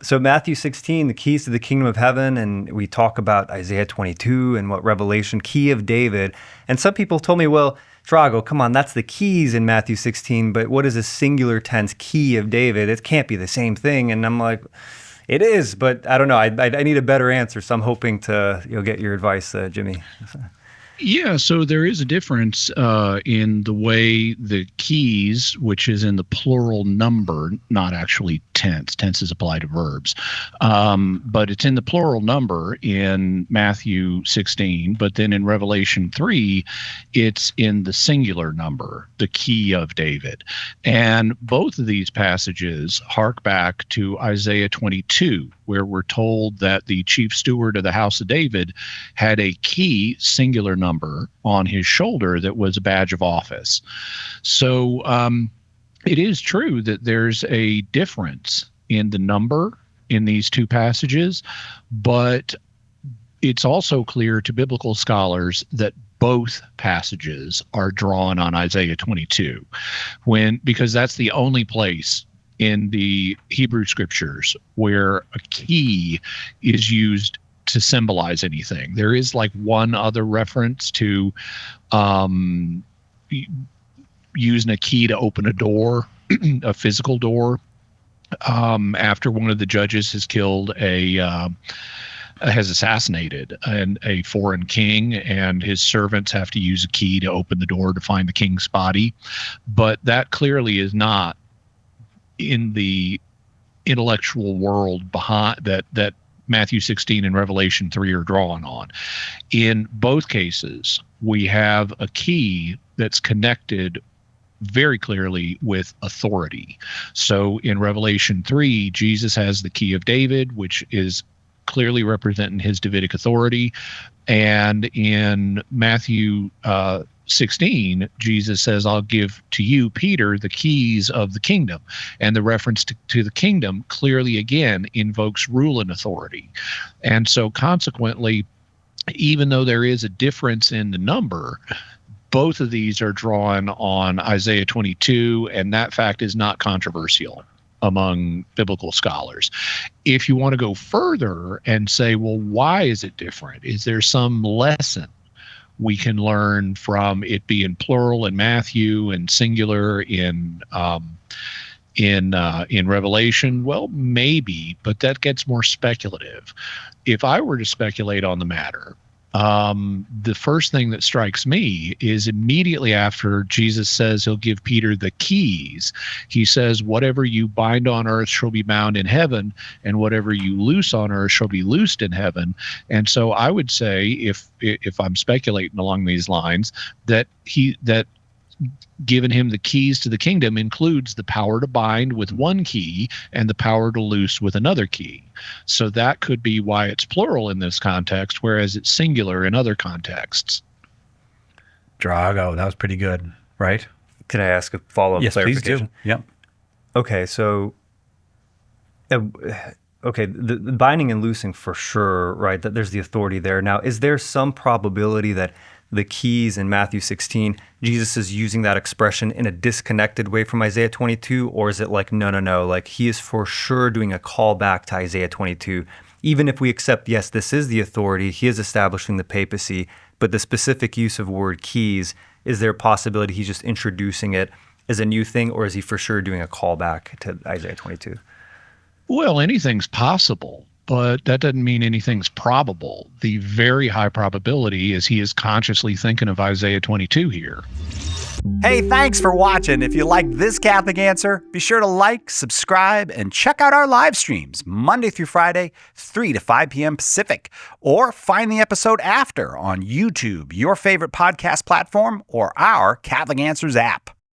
So Matthew 16, the keys to the kingdom of heaven, and we talk about Isaiah 22 and what Revelation, key of David. And some people told me, well, Drago, come on, that's the keys in Matthew 16, but what is a singular tense key of David? It can't be the same thing. And I'm like, it is, but I don't know. I need a better answer, so I'm hoping to get your advice, Jimmy. Yeah, so there is a difference in the way the keys, which is in the plural number, not actually tense. Tenses apply to verbs. But it's in the plural number in Matthew 16, but then in Revelation 3, it's in the singular number, the key of David. And both of these passages hark back to Isaiah 22, where we're told that the chief steward of the house of David had a key, singular number, on his shoulder that was a badge of office. So it is true that there's a difference in the number in these two passages, but it's also clear to biblical scholars that both passages are drawn on Isaiah 22, because that's the only place in the Hebrew scriptures where a key is used to symbolize anything. There is like one other reference to using a key to open a door, a physical door, after one of the judges has killed has assassinated a foreign king, and his servants have to use a key to open the door to find the king's body. But that clearly is not in the intellectual world behind that Matthew 16 and Revelation 3 are drawn on. In both cases, we have a key that's connected very clearly with authority. So in Revelation 3, Jesus has the key of David, which is clearly representing his Davidic authority. And in Matthew 16, Jesus says, I'll give to you, Peter, the keys of the kingdom. And the reference to the kingdom clearly, again, invokes rule and authority. And so consequently, even though there is a difference in the number, both of these are drawn on Isaiah 22, and that fact is not controversial among biblical scholars. If you want to go further and say, well, why is it different? Is there some lesson we can learn from it being plural in Matthew and singular in Revelation? Well, maybe, but that gets more speculative. If I were to speculate on the matter, the first thing that strikes me is immediately after Jesus says he'll give Peter the keys, he says, whatever you bind on earth shall be bound in heaven, and whatever you loose on earth shall be loosed in heaven. And so I would say, if I'm speculating along these lines, that given him the keys to the kingdom includes the power to bind with one key and the power to loose with another key. So that could be why it's plural in this context, whereas it's singular in other contexts. Drago, that was pretty good, right? Can I ask a follow-up clarification? Yes, please do. Yep. Okay, so the binding and loosing for sure, right? That there's the authority there. Now, is there some probability that the keys in Matthew 16, Jesus is using that expression in a disconnected way from Isaiah 22, or is it like, no, like he is for sure doing a callback to Isaiah 22? Even if we accept, yes, this is the authority, he is establishing the papacy, but the specific use of word keys, is there a possibility he's just introducing it as a new thing, or is he for sure doing a callback to Isaiah 22? Well, anything's possible, but that doesn't mean anything's probable. The very high probability is he is consciously thinking of Isaiah 22 here. Hey, thanks for watching. If you liked this Catholic Answer, be sure to like, subscribe, and check out our live streams Monday through Friday, 3 to 5 p.m. Pacific. Or find the episode after on YouTube, your favorite podcast platform, or our Catholic Answers app.